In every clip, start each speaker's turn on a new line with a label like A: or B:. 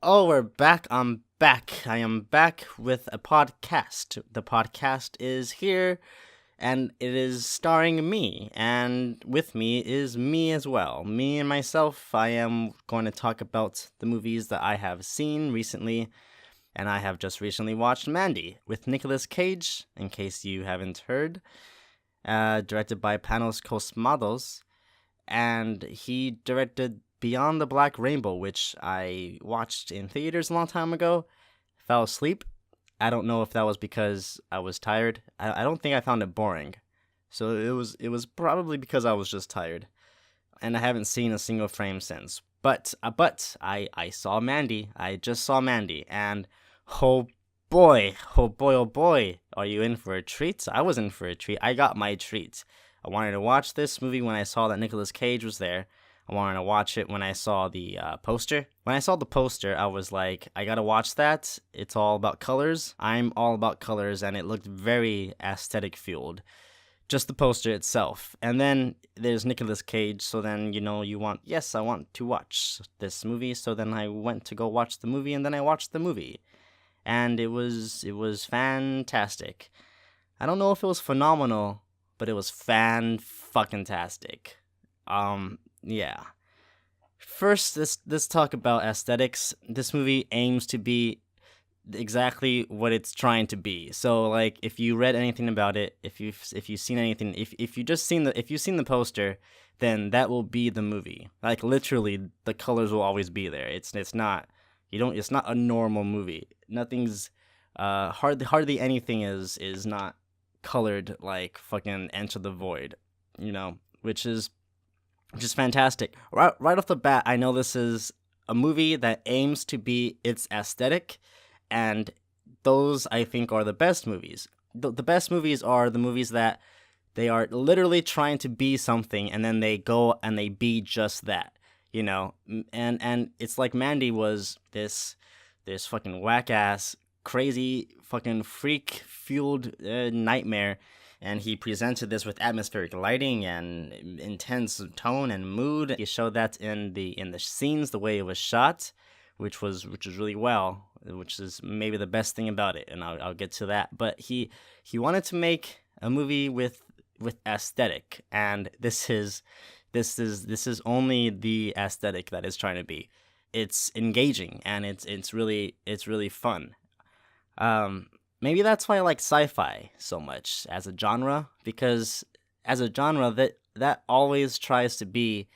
A: Oh, we're back. I'm back. I am back with a podcast. The podcast is here and it is starring me. And with me is me as well. Me and myself. I am going to talk about the movies that I have seen recently. And I have just recently watched Mandy with Nicolas Cage, in case you haven't heard. Directed by Panos Cosmatos, and he directed Beyond the Black Rainbow, which I watched in theaters a long time ago. Fell asleep. I don't know if that was because I was tired. I don't think I found it boring. So it was probably because I was just tired, and I haven't seen a single frame since. But I saw Mandy. I just saw Mandy, and oh boy, oh boy, oh boy, are you in for a treat? I was in for a treat. I got my treat. I wanted to watch this movie when I saw that Nicolas Cage was there. I wanted to watch it when I saw the poster. When I saw the poster, I was like, I gotta watch that. It's all about colors. I'm all about colors, and it looked very aesthetic fueled. Just the poster itself. And then there's Nicolas Cage, so then, yes, I want to watch this movie. So then I went to go watch the movie, and then I watched the movie. And it was fantastic. I don't know if it was phenomenal, but it was fan fucking tastic. Yeah. First, let's talk about aesthetics. This movie aims to be exactly what it's trying to be. So, like, if you read anything about it, if you've seen anything, if you've seen the poster, then that will be the movie. Like, literally, the colors will always be there. It's not it's not a normal movie. Nothing's hardly anything is not colored like fucking Enter the Void, which is just fantastic. Right off the bat, I know this is a movie that aims to be its aesthetic, and those I think are the best movies. The best movies are the movies that they are literally trying to be something, and then they go and they be just that, and it's like Mandy was this fucking whack ass, crazy, fucking freak fueled nightmare, and he presented this with atmospheric lighting and intense tone and mood. He showed that in the scenes, the way it was shot, which was really well, which is maybe the best thing about it, and I'll get to that. But he wanted to make a movie with aesthetic, and this is only the aesthetic that it's trying to be. It's engaging, and it's really fun. Maybe that's why I like sci-fi so much as a genre, because as a genre that always tries to be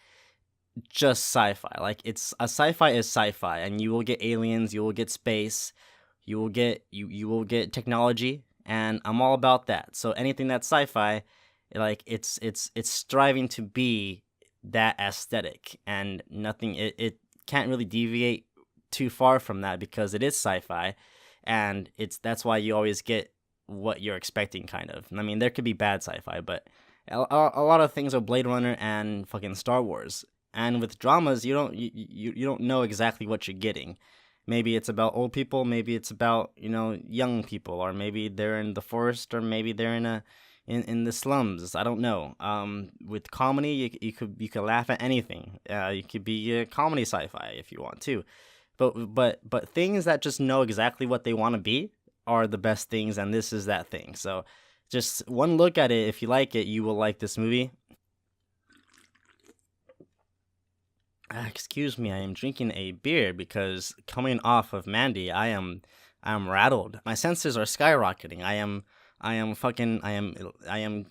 A: just sci-fi. Like, it's a sci-fi is sci-fi, and you will get aliens, you will get space, you will get technology, and I'm all about that. So anything that's sci-fi, like, it's striving to be that aesthetic, and nothing it can't really deviate too far from that because it is sci-fi, and that's why you always get what you're expecting, kind of. I mean, there could be bad sci-fi, but a lot of things are Blade Runner and fucking Star Wars. And with dramas, you don't know exactly what you're getting. Maybe it's about old people, maybe it's about young people, or maybe they're in the forest, or maybe they're in the slums. I don't know. With comedy, you could laugh at anything. You could be a comedy sci-fi if you want to, but things that just know exactly what they want to be are the best things, and this is that thing. So just one look at it, if you like it, you will like this movie. Excuse me, I am drinking a beer because coming off of Mandy, I am rattled. My senses are skyrocketing. I am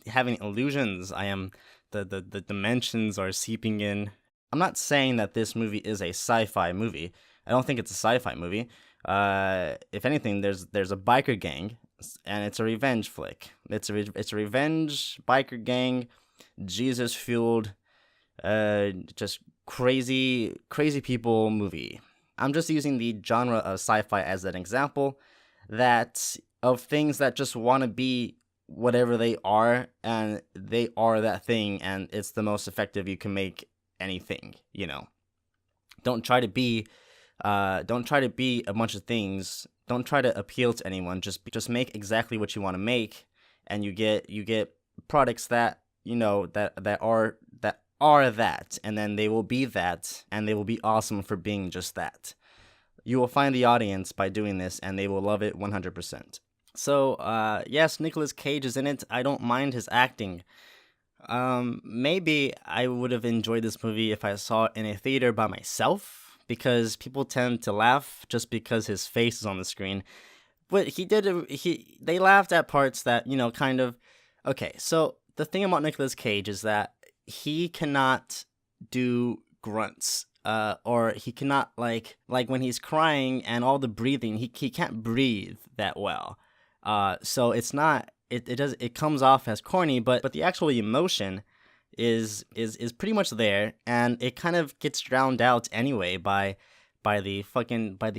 A: having illusions. The dimensions are seeping in. I'm not saying that this movie is a sci-fi movie. I don't think it's a sci-fi movie. If anything, there's a biker gang, and it's a revenge flick. It's a revenge biker gang, Jesus fueled, just crazy people movie. I'm just using the genre of sci-fi as an example that of things that just want to be whatever they are, and they are that thing, and it's the most effective you can make anything. Don't try to be a bunch of things. Don't try to appeal to anyone. Just make exactly what you want to make, and you get products that that are that, and then they will be that, and they will be awesome for being just that. You will find the audience by doing this, and they will love it 100%. So, yes, Nicolas Cage is in it. I don't mind his acting. Maybe I would have enjoyed this movie if I saw it in a theater by myself, because people tend to laugh just because his face is on the screen. But they laughed at parts that, kind of, okay, so the thing about Nicolas Cage is that he cannot do grunts. Or he cannot like when he's crying and all the breathing, he can't breathe that well. So it's not it comes off as corny, but the actual emotion is pretty much there, and it kind of gets drowned out anyway by the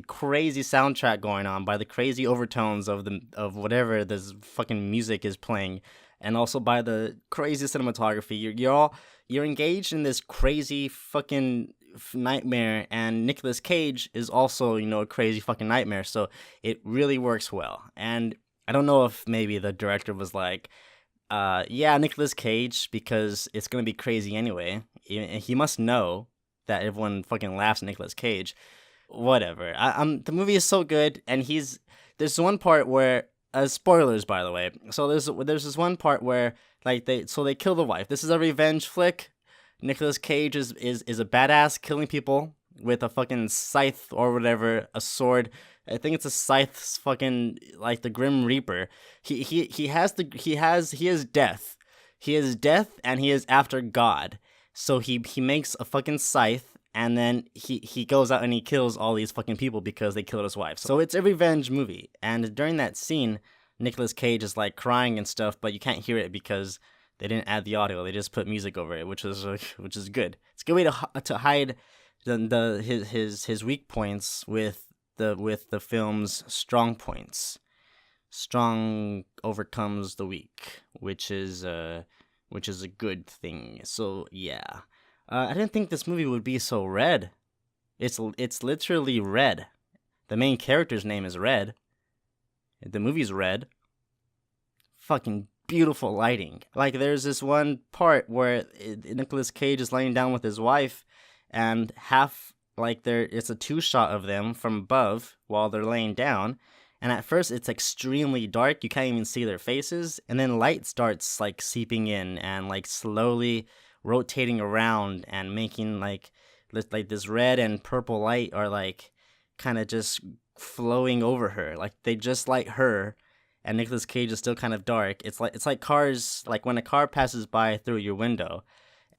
A: crazy soundtrack going on, by the crazy overtones of whatever this fucking music is playing, and also by the crazy cinematography. You're engaged in this crazy fucking nightmare, and Nicolas Cage is also, a crazy fucking nightmare, so it really works well. And I don't know if maybe the director was like, yeah, Nicolas Cage, because it's gonna be crazy anyway. He must know that everyone fucking laughs at Nicolas Cage. Whatever. The movie is so good, and there's one part where, spoilers by the way. So there's this one part where they kill the wife. This is a revenge flick. Nicolas Cage is a badass killing people with a fucking scythe or whatever, a sword. I think it's a scythe, fucking like the Grim Reaper. He has death. He is death, and he is after God. So he makes a fucking scythe, and then he goes out and he kills all these fucking people because they killed his wife. So it's a revenge movie. And during that scene, Nicolas Cage is like crying and stuff, but you can't hear it because they didn't add the audio. They just put music over it, which is good. It's a good way to hide his weak points with the film's strong points. Strong overcomes the weak, which is a good thing. So yeah, I didn't think this movie would be so red. It's literally red. The main character's name is Red. The movie's red. Fucking beautiful lighting. Like, there's this one part where Nicolas Cage is laying down with his wife, and it's a two shot of them from above while they're laying down. And at first it's extremely dark, you can't even see their faces, and then light starts like seeping in and like slowly rotating around and making like this red and purple light are like kind of just flowing over her. Like, they just light her, and Nicolas Cage is still kind of dark. It's like cars, like when a car passes by through your window,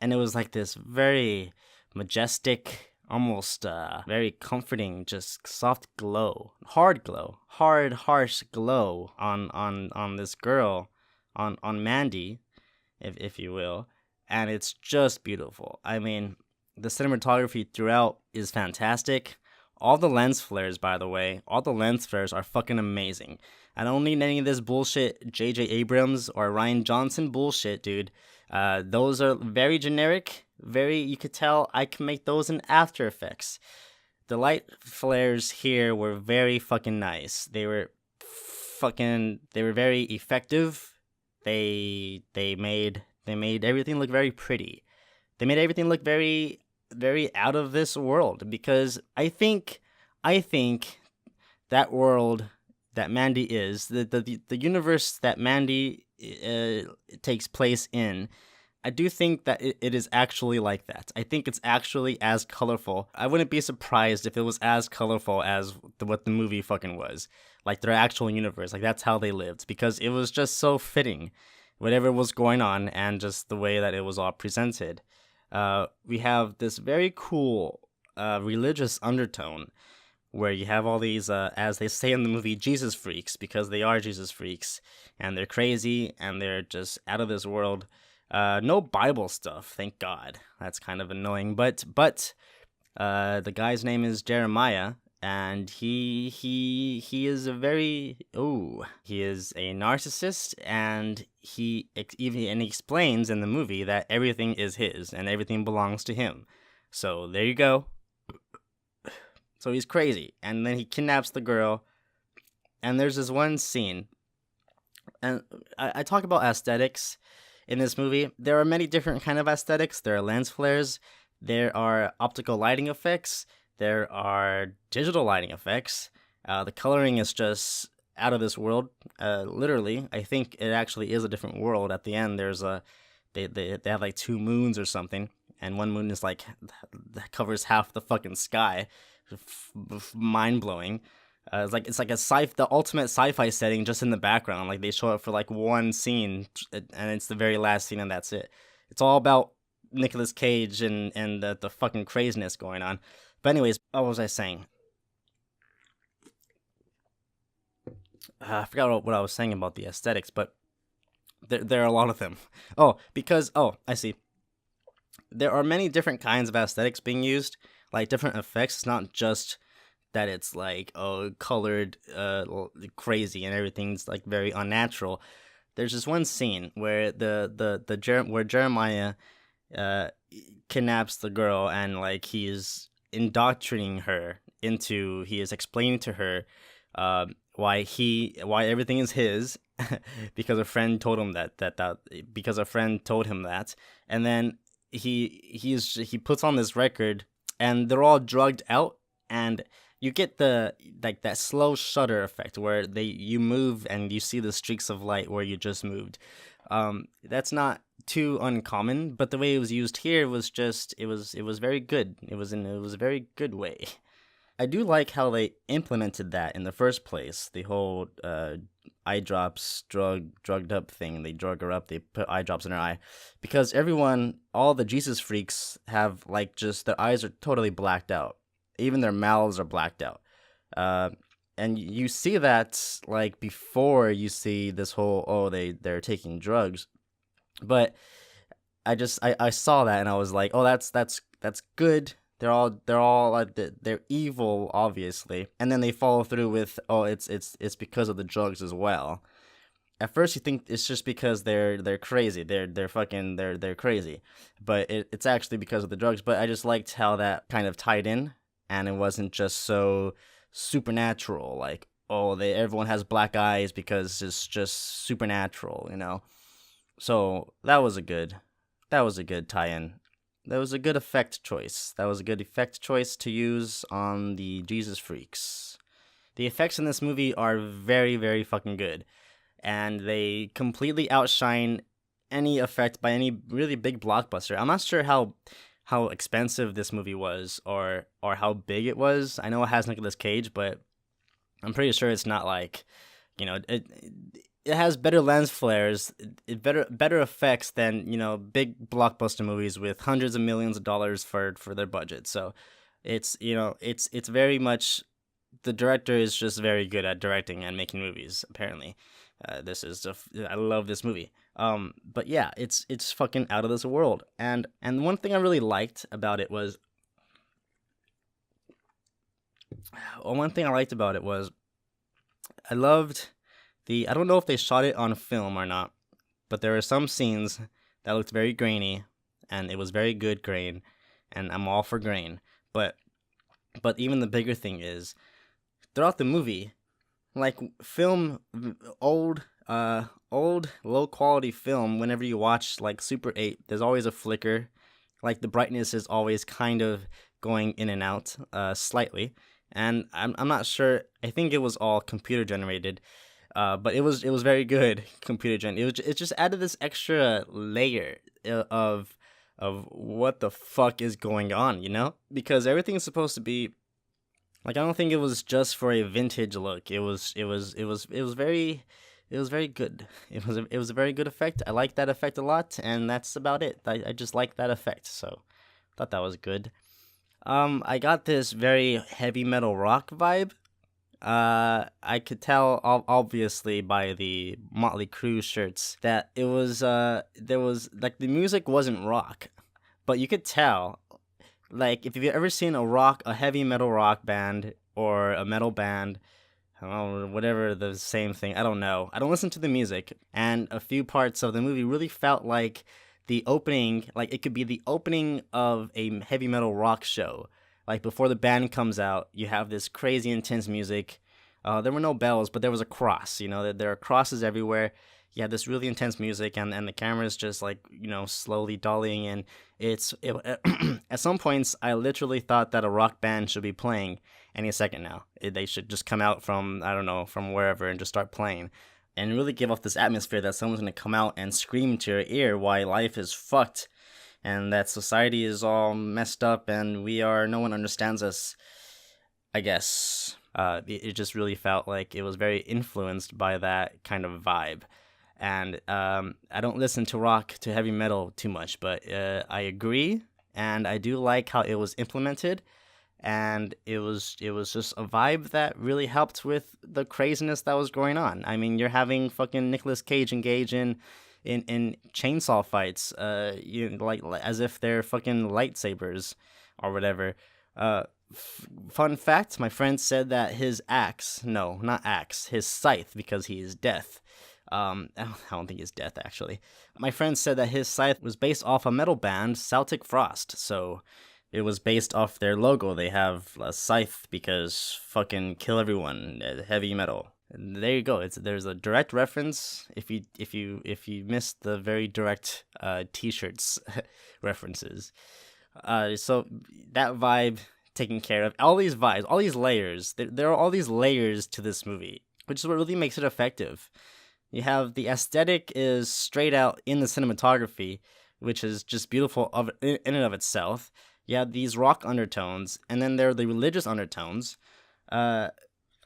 A: and it was like this very majestic, almost very comforting, just soft glow, harsh glow on this girl, on Mandy, if you will, and it's just beautiful. I mean, the cinematography throughout is fantastic. All the lens flares, by the way, are fucking amazing. I don't need any of this bullshit J.J. Abrams or Rian Johnson bullshit, dude. Those are very generic. You could tell I can make those in After Effects. The light flares here were very fucking nice. They were very effective. They made everything look very pretty. They made everything look very, very out of this world, because I think that world that Mandy is, the universe that Mandy takes place in, I do think that it is actually like that. I think it's actually as colorful. I wouldn't be surprised if it was as colorful as what the movie fucking was. Like, their actual universe. Like, that's how they lived. Because it was just so fitting. Whatever was going on, and just the way that it was all presented. We have this very cool religious undertone, where you have all these, as they say in the movie, Jesus freaks, because they are Jesus freaks. And they're crazy, and they're just out of this world. No Bible stuff, thank God. That's kind of annoying. But the guy's name is Jeremiah, and he is he is a narcissist, and he explains in the movie that everything is his and everything belongs to him. So there you go. So he's crazy, and then he kidnaps the girl, and there's this one scene, and I talk about aesthetics. In this movie, there are many different kind of aesthetics. There are lens flares, there are optical lighting effects, There are digital lighting effects. The coloring is just out of this world. Literally, I think it actually is a different world. At the end, there's a they have like two moons or something, and one moon is like that covers half the fucking sky. Mind blowing. It's like the ultimate sci-fi setting just in the background. Like they show it for like one scene, and it's the very last scene, and that's it. It's all about Nicolas Cage and the fucking craziness going on. But anyways, what was I saying? I forgot what I was saying about the aesthetics, but there are a lot of them. I see. There are many different kinds of aesthetics being used, like different effects. It's not just that it's like colored crazy and everything's like very unnatural. There's this one scene where where Jeremiah uh kidnaps the girl, and like he is indoctrinating her into he is explaining to her why everything is his because a friend told him that because a friend told him that. And then he puts on this record, and they're all drugged out, and you get the like that slow shutter effect where you move and you see the streaks of light where you just moved. That's not too uncommon, but the way it was used here was just it was very good. It was a very good way. I do like how they implemented that in the first place. The whole eye drops, drugged up thing. They drug her up. They put eye drops in her eye, because all the Jesus freaks have like just their eyes are totally blacked out. Even their mouths are blacked out. And you see that like before you see this whole they're taking drugs, but I saw that and I was like, oh, that's good. They're all like they're evil, obviously, and then they follow through with, oh, it's because of the drugs as well. At first you think it's just because they're crazy, they're crazy, but it's actually because of the drugs. But I just liked how that kind of tied in, and it wasn't just so supernatural, like, oh, everyone has black eyes because it's just supernatural. So that was a good tie-in. That was a good effect choice. That was a good effect choice to use on the Jesus freaks. The effects in this movie are very, very fucking good, and they completely outshine any effect by any really big blockbuster. I'm not sure how expensive this movie was, or how big it was. I know it has Nicolas Cage, but I'm pretty sure it's not like, it has better lens flares, better effects than big blockbuster movies with hundreds of millions of dollars for their budget. So it's very much, the director is just very good at directing and making movies. Apparently, I love this movie. But yeah, it's fucking out of this world. And one thing I really liked about it was, I loved I don't know if they shot it on film or not, but there were some scenes that looked very grainy, and it was very good grain, and I'm all for grain. But even the bigger thing is, throughout the movie, like film, old low quality film, whenever you watch like Super 8, there's always a flicker. Like the brightness is always kind of going in and out slightly. And I'm not sure, I think it was all computer generated. But it was very good computer gen. It just added this extra layer of what the fuck is going on, because everything is supposed to be like, I don't think it was just for a vintage look. It was very good. It was a very good effect. I like that effect a lot, and that's about it. I just like that effect, so thought that was good. I got this very heavy metal rock vibe. I could tell obviously by the Motley Crue shirts that it was there was like the music wasn't rock, but you could tell, like, if you've ever seen a heavy metal rock band or a metal band, I don't know, whatever, the same thing. I don't know. I don't listen to the music, and a few parts of the movie really felt like the opening, like it could be the opening of a heavy metal rock show. Like before the band comes out, you have this crazy intense music. There were no bells, but there was a cross. There are crosses everywhere, you have this really intense music, and the camera's just like, slowly dollying, and at some points I literally thought that a rock band should be playing any second now. They should just come out from, I don't know, from wherever and just start playing and really give off this atmosphere that someone's going to come out and scream to your ear why life is fucked and that society is all messed up and no one understands us, I guess. It just really felt like it was very influenced by that kind of vibe. And I don't listen to heavy metal too much, but I agree, and I do like how it was implemented, and it was just a vibe that really helped with the craziness that was going on. I mean, you're having fucking Nicolas Cage engage in chainsaw fights, like as if they're fucking lightsabers or whatever. Fun fact: my friend said that his axe, no, not axe, his scythe, because he is death. I don't think he's death actually. My friend said that his scythe was based off a metal band, Celtic Frost. So it was based off their logo. They have a scythe because fucking kill everyone, heavy metal. And there you go. There's a direct reference. If you missed the very direct t-shirts references, so that vibe taken care of. All these vibes, all these layers. There are all these layers to this movie, which is what really makes it effective. You have the aesthetic is straight out in the cinematography, which is just beautiful in and of itself. You have these rock undertones, and then there are the religious undertones. I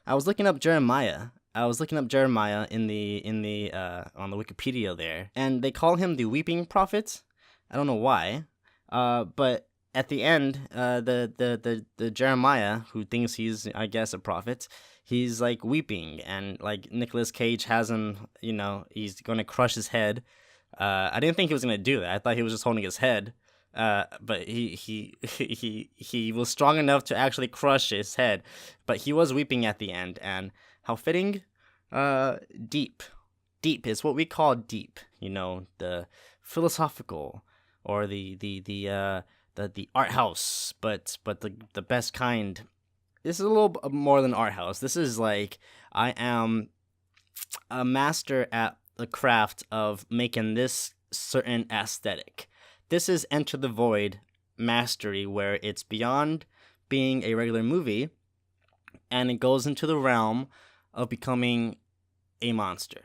A: was looking up Jeremiah. In the on the Wikipedia there, and they call him the weeping prophet. I don't know why, but at the end, the Jeremiah, who thinks he's, I guess, a prophet, he's like weeping, and like Nicolas Cage has him, he's gonna crush his head. I didn't think he was gonna do that. I thought he was just holding his head. But he was strong enough to actually crush his head. But he was weeping at the end, and how fitting. Deep is what we call deep. The philosophical, or the art house, but the best kind. This is a little more than art house. This is like, I am a master at the craft of making this certain aesthetic. This is Enter the Void mastery, where it's beyond being a regular movie, and it goes into the realm of becoming a monster.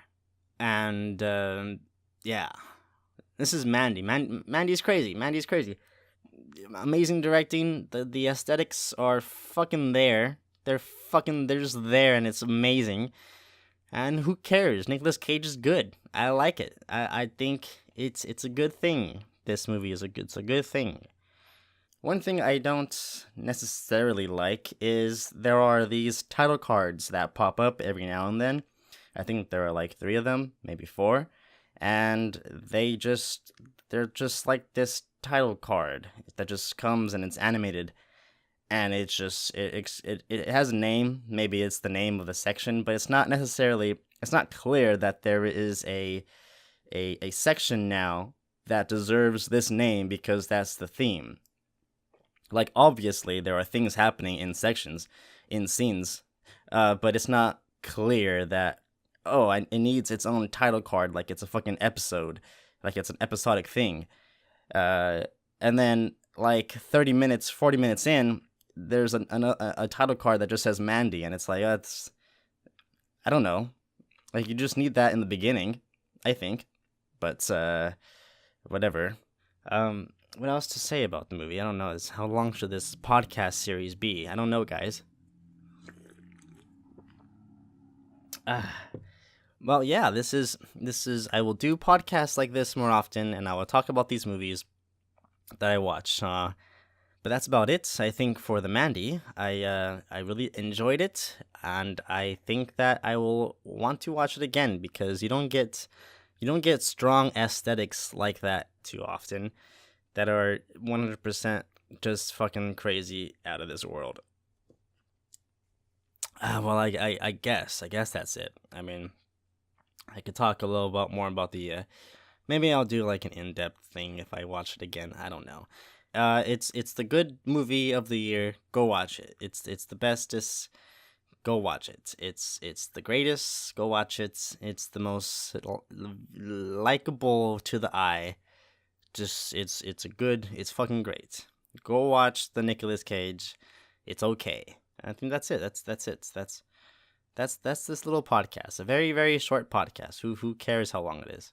A: And yeah, this is Mandy. Mandy's crazy. Amazing directing. The aesthetics are fucking there. They're just there, and it's amazing. And who cares? Nicolas Cage is good. I like it. I think it's a good thing. This movie is it's a good thing. One thing I don't necessarily like is there are these title cards that pop up every now and then. I think there are like 3 of them, maybe 4, and they're just like this title card that just comes and it's animated, and it's just it has a name. Maybe it's the name of the section, but it's not clear that there is a section now that deserves this name because that's the theme. Like, obviously there are things happening in sections, in scenes, but it's not clear that it needs its own title card, like it's a fucking episode, like it's an episodic thing. And then like 30 minutes, 40 minutes in, there's a title card that just says Mandy, and it's like, I don't know, like you just need that in the beginning, I think, but whatever. What else to say about the movie? I don't know. How long should this podcast series be? I don't know, guys. Well, yeah, this is. I will do podcasts like this more often, and I will talk about these movies that I watch. But that's about it, I think, for the Mandy. I really enjoyed it, and I think that I will want to watch it again because you don't get strong aesthetics like that too often, that are 100% just fucking crazy out of this world. Well, I guess that's it. I mean, I could talk a little bit more about the. Maybe I'll do like an in-depth thing if I watch it again. I don't know. It's the good movie of the year. Go watch it. It's the bestest go watch it. It's the greatest. Go watch it. It's the most likable to the eye. Just it's fucking great. Go watch the Nicolas Cage. It's okay. I think that's it. That's it. That's this little podcast. A very, very short podcast. Who cares how long it is?